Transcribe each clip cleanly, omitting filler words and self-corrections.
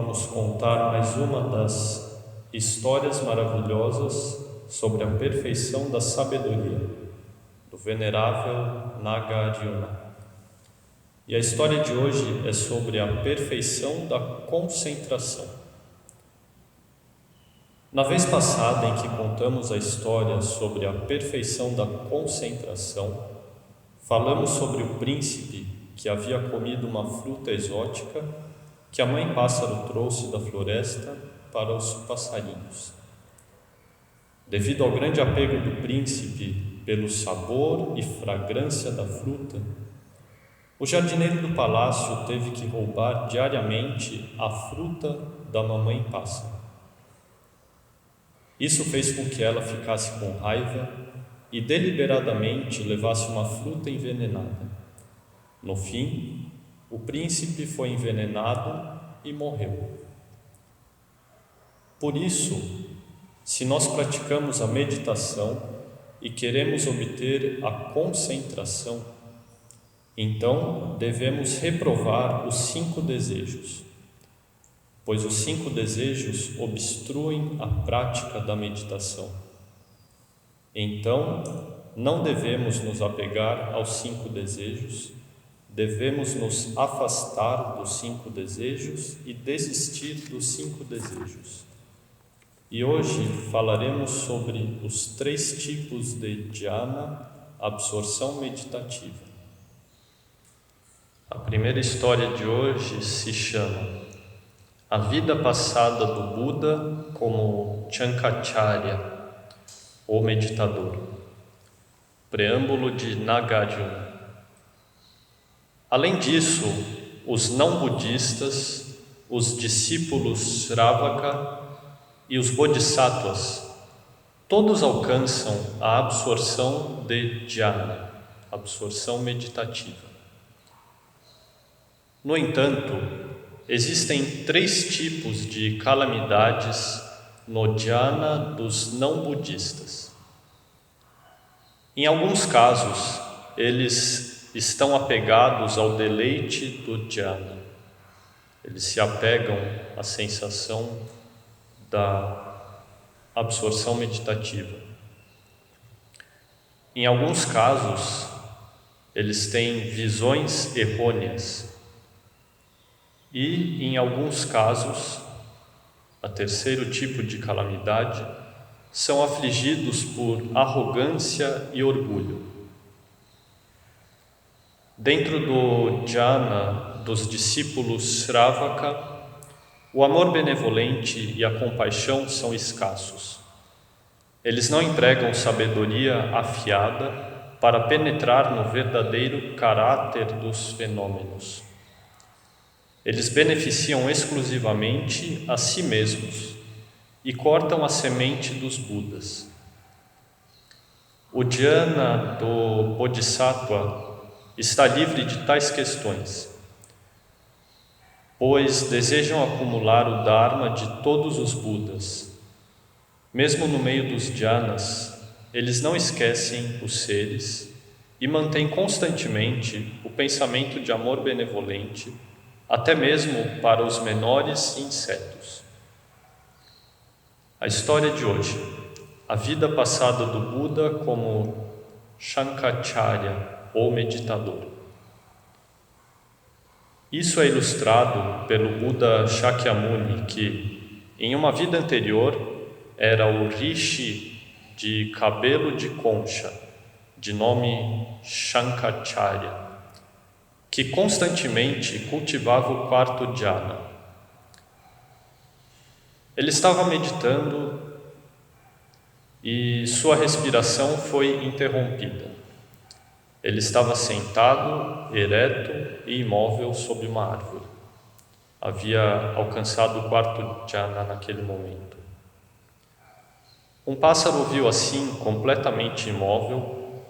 vamos contar mais uma das histórias maravilhosas sobre a perfeição da sabedoria, do venerável Nagarjuna. E a história de hoje é sobre a perfeição da concentração. Na vez passada em que contamos a história sobre a perfeição da concentração, falamos sobre o príncipe que havia comido uma fruta exótica que a mãe pássaro trouxe da floresta para os passarinhos. Devido ao grande apego do príncipe pelo sabor e fragrância da fruta, o jardineiro do palácio teve que roubar diariamente a fruta da mamãe pássaro. Isso fez com que ela ficasse com raiva e deliberadamente levasse uma fruta envenenada. No fim, o príncipe foi envenenado e morreu. Por isso, se nós praticamos a meditação e queremos obter a concentração, então devemos reprovar os 5 desejos, pois os 5 desejos obstruem a prática da meditação. Então, não devemos nos apegar aos 5 desejos, devemos nos afastar dos 5 desejos e desistir dos 5 desejos. E hoje falaremos sobre os 3 tipos de dhyana, absorção meditativa. A primeira história de hoje se chama A Vida Passada do Buda como Shankacharya, o Meditador. Preâmbulo de Nagarjuna. Além disso, os não-budistas, os discípulos Shravaka e os bodhisattvas, todos alcançam a absorção de dhyana, absorção meditativa. No entanto, existem 3 tipos de calamidades no dhyana dos não-budistas. Em alguns casos, eles estão apegados ao deleite do dhyana. Eles se apegam à sensação da absorção meditativa. Em alguns casos, eles têm visões errôneas. E, em alguns casos, o terceiro tipo de calamidade, são afligidos por arrogância e orgulho. Dentro do dhyana dos discípulos Shravaka, o amor benevolente e a compaixão são escassos. Eles não empregam sabedoria afiada para penetrar no verdadeiro caráter dos fenômenos. Eles beneficiam exclusivamente a si mesmos e cortam a semente dos Budas. O dhyana do Bodhisattva está livre de tais questões, pois desejam acumular o Dharma de todos os Budas. Mesmo no meio dos dhyanas, eles não esquecem os seres e mantêm constantemente o pensamento de amor benevolente, até mesmo para os menores insetos. A história de hoje, a vida passada do Buda como Shankacharya, ou meditador. Isso é ilustrado pelo Buda Shakyamuni, que, em uma vida anterior, era o rishi de cabelo de concha, de nome Shankacharya, que constantemente cultivava o 4º dhyana. Ele estava meditando e sua respiração foi interrompida. Ele estava sentado, ereto e imóvel sob uma árvore. Havia alcançado o 4º dhyana naquele momento. Um pássaro o viu assim, completamente imóvel,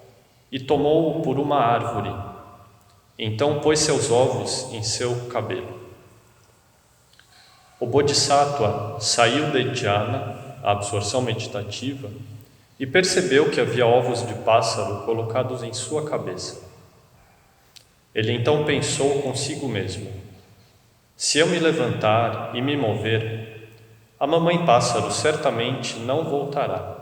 e tomou-o por uma árvore. Então pôs seus ovos em seu cabelo. O Bodhisattva saiu de dhyana, a absorção meditativa, e percebeu que havia ovos de pássaro colocados em sua cabeça. Ele então pensou consigo mesmo: Se eu me levantar e me mover, a mamãe pássaro certamente não voltará.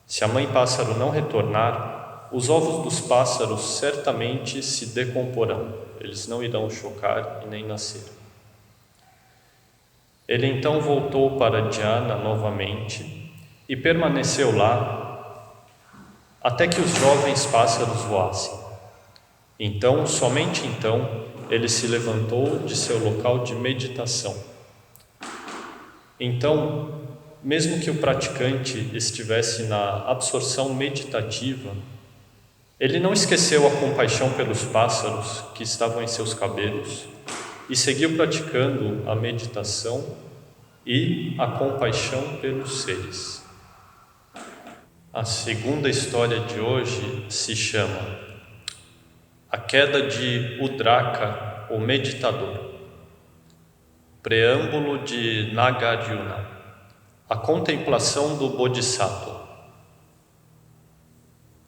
Se a mãe pássaro não retornar, os ovos dos pássaros certamente se decomporão. Eles não irão chocar e nem nascer. Ele então voltou para Dhyana novamente e permaneceu lá até que os jovens pássaros voassem. Então, somente então, ele se levantou de seu local de meditação. Então, mesmo que o praticante estivesse na absorção meditativa, ele não esqueceu a compaixão pelos pássaros que estavam em seus cabelos e seguiu praticando a meditação e a compaixão pelos seres. A segunda história de hoje se chama A Queda de Udraka, o Meditador. Preâmbulo de Nagarjuna. A contemplação do Bodhisattva.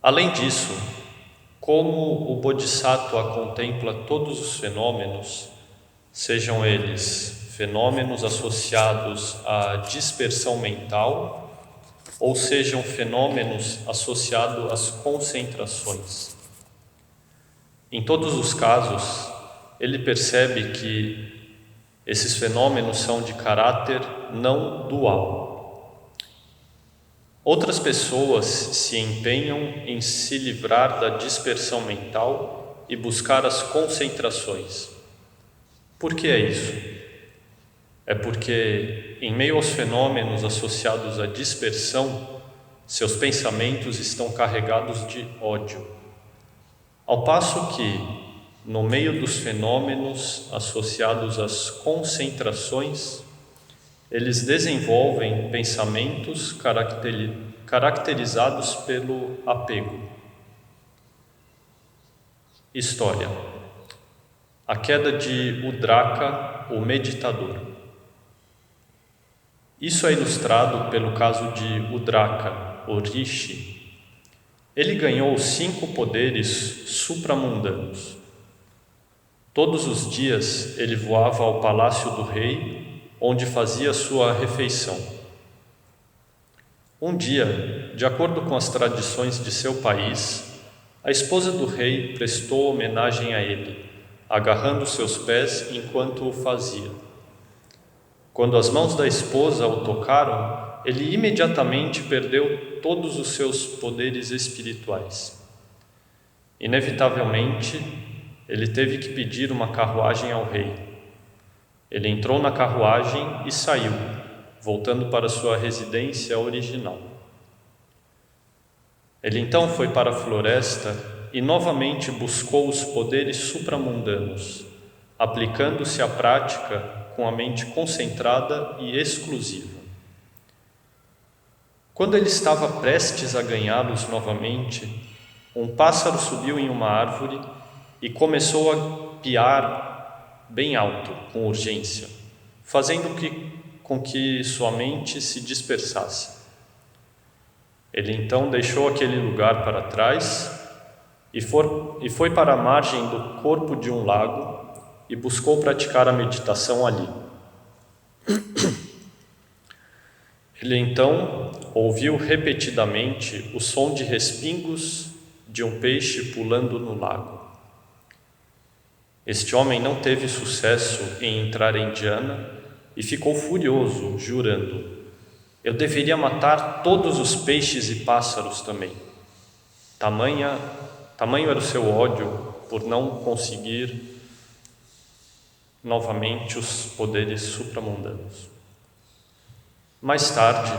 Além disso, como o Bodhisattva contempla todos os fenômenos, sejam eles fenômenos associados à dispersão mental ou sejam fenômenos associados às concentrações. Em todos os casos, ele percebe que esses fenômenos são de caráter não dual. Outras pessoas se empenham em se livrar da dispersão mental e buscar as concentrações. Por que é isso? É porque, em meio aos fenômenos associados à dispersão, seus pensamentos estão carregados de ódio. Ao passo que, no meio dos fenômenos associados às concentrações, eles desenvolvem pensamentos caracterizados pelo apego. História: A queda de Udraka, o meditador. Isso é ilustrado pelo caso de Udraka, o Rishi. Ele ganhou 5 poderes supramundanos. Todos os dias ele voava ao palácio do rei, onde fazia sua refeição. Um dia, de acordo com as tradições de seu país, a esposa do rei prestou homenagem a ele, agarrando seus pés enquanto o fazia. Quando as mãos da esposa o tocaram, ele imediatamente perdeu todos os seus poderes espirituais. Inevitavelmente, ele teve que pedir uma carruagem ao rei. Ele entrou na carruagem e saiu, voltando para sua residência original. Ele então foi para a floresta e novamente buscou os poderes supramundanos, aplicando-se à prática com a mente concentrada e exclusiva. Quando ele estava prestes a ganhá-los novamente, um pássaro subiu em uma árvore e começou a piar bem alto, com urgência, fazendo com que sua mente se dispersasse. Ele então deixou aquele lugar para trás e foi para a margem do corpo de um lago e buscou praticar a meditação ali. Ele então ouviu repetidamente o som de respingos de um peixe pulando no lago. Este homem não teve sucesso em entrar em Dhyana e ficou furioso, jurando: eu deveria matar todos os peixes e pássaros também. Tamanho era o seu ódio por não conseguir novamente os poderes supramundanos. Mais tarde,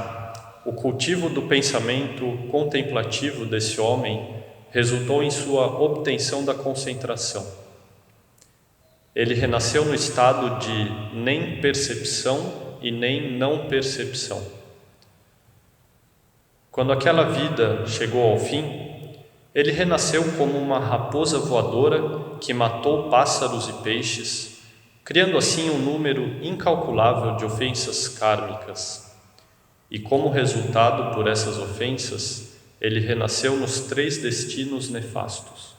o cultivo do pensamento contemplativo desse homem resultou em sua obtenção da concentração. Ele renasceu no estado de nem percepção e nem não percepção. Quando aquela vida chegou ao fim, ele renasceu como uma raposa voadora que matou pássaros e peixes, criando assim um número incalculável de ofensas kármicas. E como resultado por essas ofensas, ele renasceu nos 3 destinos nefastos.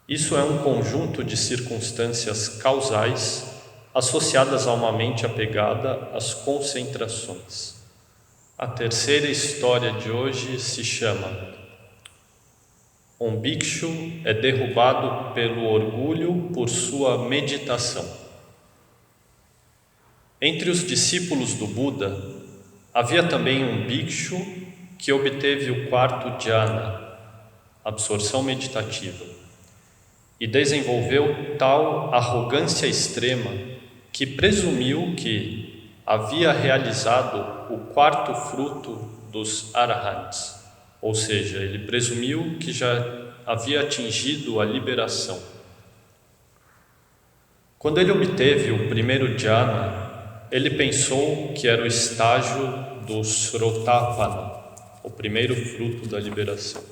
Isso é um conjunto de circunstâncias causais associadas a uma mente apegada às concentrações. A terceira história de hoje se chama Um Bhikshu é derrubado pelo orgulho por sua meditação. Entre os discípulos do Buda, havia também um Bhikshu que obteve o quarto dhyana, absorção meditativa, e desenvolveu tal arrogância extrema que presumiu que havia realizado o quarto fruto dos Arahants, ou seja, ele presumiu que já havia atingido a liberação. Quando ele obteve o primeiro dhyana, ele pensou que era o estágio do Srotapana, o primeiro fruto da liberação.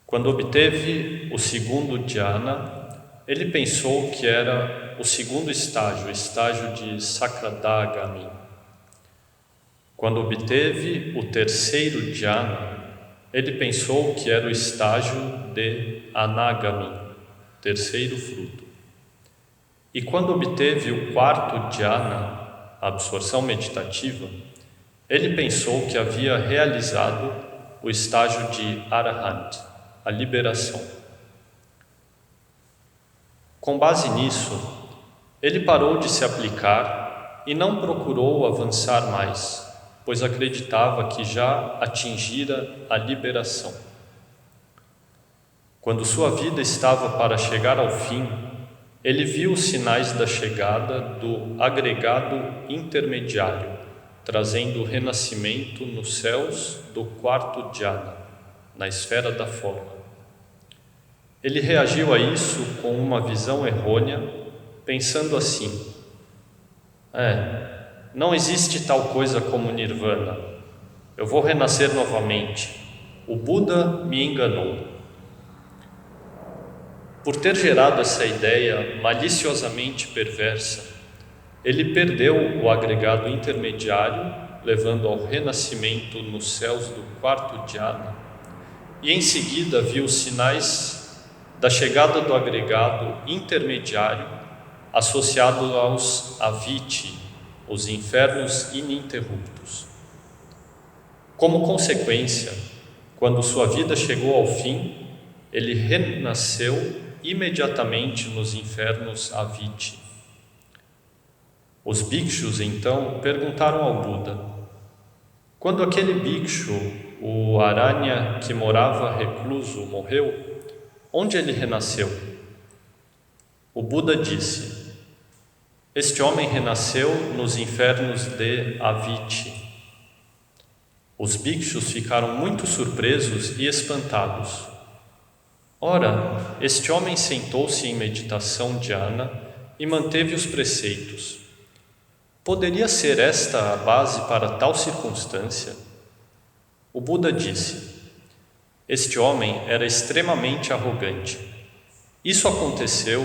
Quando obteve o segundo dhyana, ele pensou que era o segundo estágio, o estágio de Sakradagami. Quando obteve o terceiro dhyana, ele pensou que era o estágio de Anagami, terceiro fruto. E quando obteve o quarto dhyana, a absorção meditativa, ele pensou que havia realizado o estágio de Arahant, a liberação. Com base nisso, ele parou de se aplicar e não procurou avançar mais, pois acreditava que já atingira a liberação. Quando sua vida estava para chegar ao fim, ele viu os sinais da chegada do agregado intermediário, trazendo o renascimento nos céus do quarto dhyana, na esfera da forma. Ele reagiu a isso com uma visão errônea, pensando assim: não existe tal coisa como nirvana. Eu vou renascer novamente. O Buda me enganou. Por ter gerado essa ideia maliciosamente perversa, ele perdeu o agregado intermediário, levando ao renascimento nos céus do quarto dhyana, e em seguida viu os sinais da chegada do agregado intermediário associado aos aviti, os infernos ininterruptos. Como consequência, quando sua vida chegou ao fim, ele renasceu imediatamente nos infernos aviti. Os bhikshus então perguntaram ao Buda: quando aquele bhikshu, o Aranya que morava recluso, morreu, onde ele renasceu? O Buda disse: este homem renasceu nos infernos de Aviti. Os bhikshus ficaram muito surpresos e espantados. Ora, este homem sentou-se em meditação dhyana e manteve os preceitos. Poderia ser esta a base para tal circunstância? O Buda disse: este homem era extremamente arrogante. Isso aconteceu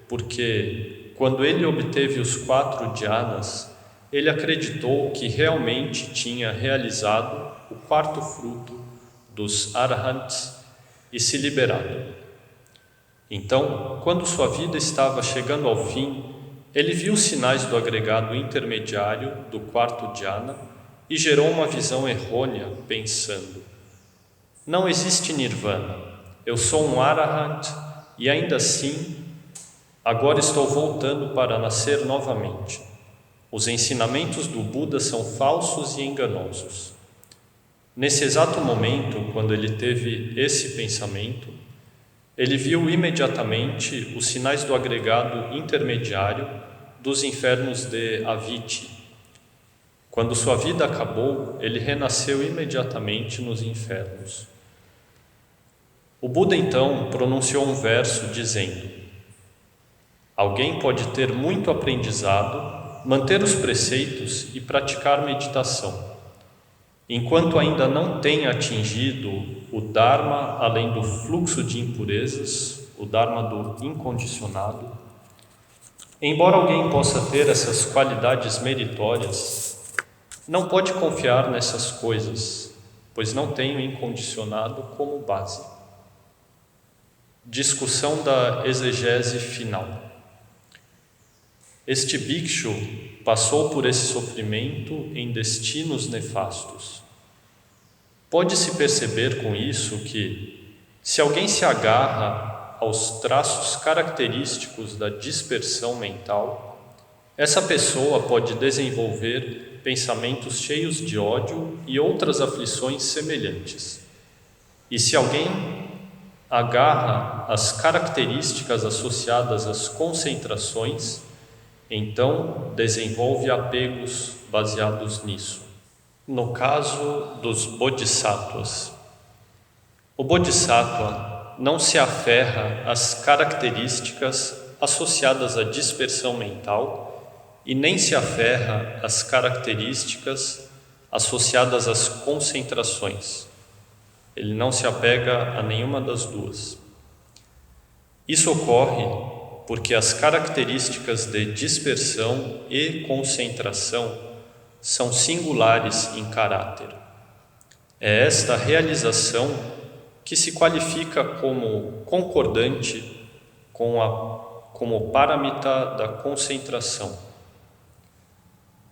porque, quando ele obteve os 4 dhyanas, ele acreditou que realmente tinha realizado o quarto fruto dos Arahants e se liberado. Então, quando sua vida estava chegando ao fim, ele viu os sinais do agregado intermediário do quarto dhyana e gerou uma visão errônea, pensando: não existe nirvana, eu sou um Arahant e ainda assim, agora estou voltando para nascer novamente. Os ensinamentos do Buda são falsos e enganosos. Nesse exato momento, quando ele teve esse pensamento, ele viu imediatamente os sinais do agregado intermediário dos infernos de Aviti. Quando sua vida acabou, ele renasceu imediatamente nos infernos. O Buda então pronunciou um verso dizendo: alguém pode ter muito aprendizado, manter os preceitos e praticar meditação. Enquanto ainda não tenha atingido o Dharma além do fluxo de impurezas, o Dharma do incondicionado, embora alguém possa ter essas qualidades meritórias, não pode confiar nessas coisas, pois não tem o incondicionado como base. Discussão da exegese final. Este bhikshu passou por esse sofrimento em destinos nefastos. Pode-se perceber com isso que, se alguém se agarra aos traços característicos da dispersão mental, essa pessoa pode desenvolver pensamentos cheios de ódio e outras aflições semelhantes. E se alguém agarra as características associadas às concentrações, então desenvolve apegos baseados nisso. No caso dos bodhisattvas, o bodhisattva não se aferra às características associadas à dispersão mental e nem se aferra às características associadas às concentrações. Ele não se apega a nenhuma das duas. Isso ocorre porque as características de dispersão e concentração são singulares em caráter. É esta realização que se qualifica como concordante como paramita da concentração.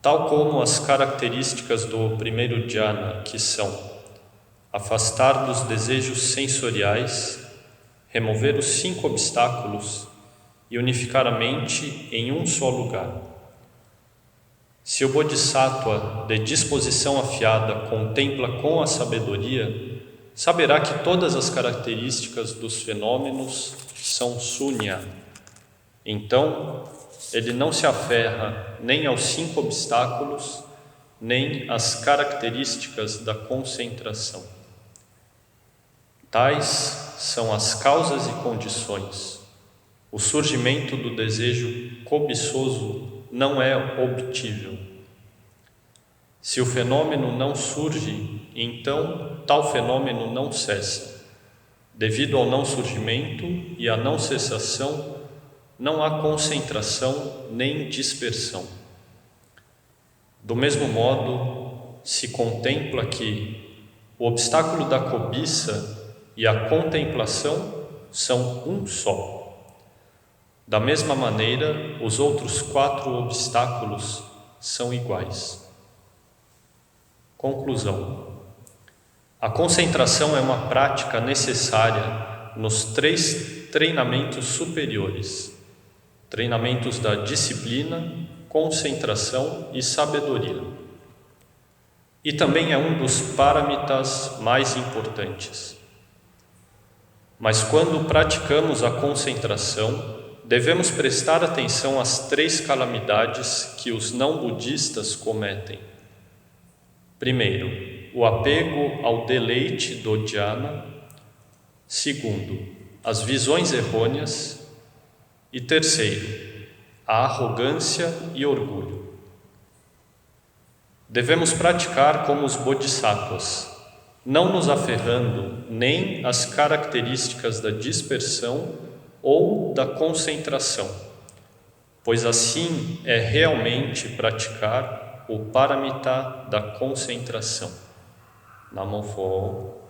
Tal como as características do primeiro dhyana, que são afastar dos desejos sensoriais, remover os 5 obstáculos e unificar a mente em um só lugar. Se o Bodhisattva de disposição afiada contempla com a sabedoria, saberá que todas as características dos fenômenos são sunya. Então, ele não se aferra nem aos 5 obstáculos, nem às características da concentração. Tais são as causas e condições. O surgimento do desejo cobiçoso não é obtível. Se o fenômeno não surge, então tal fenômeno não cessa. Devido ao não surgimento e à não cessação, não há concentração nem dispersão. Do mesmo modo, se contempla que o obstáculo da cobiça e a contemplação são um só. Da mesma maneira, os outros 4 obstáculos são iguais. Conclusão. A concentração é uma prática necessária nos 3 treinamentos superiores: treinamentos da disciplina, concentração e sabedoria. E também é um dos paramitas mais importantes. Mas quando praticamos a concentração, devemos prestar atenção às 3 calamidades que os não-budistas cometem. Primeiro, o apego ao deleite do dhyana. Segundo, as visões errôneas. E terceiro, a arrogância e orgulho. Devemos praticar como os bodhisattvas, não nos aferrando nem às características da dispersão ou da concentração, pois assim é realmente praticar o paramita da concentração. Namo Pho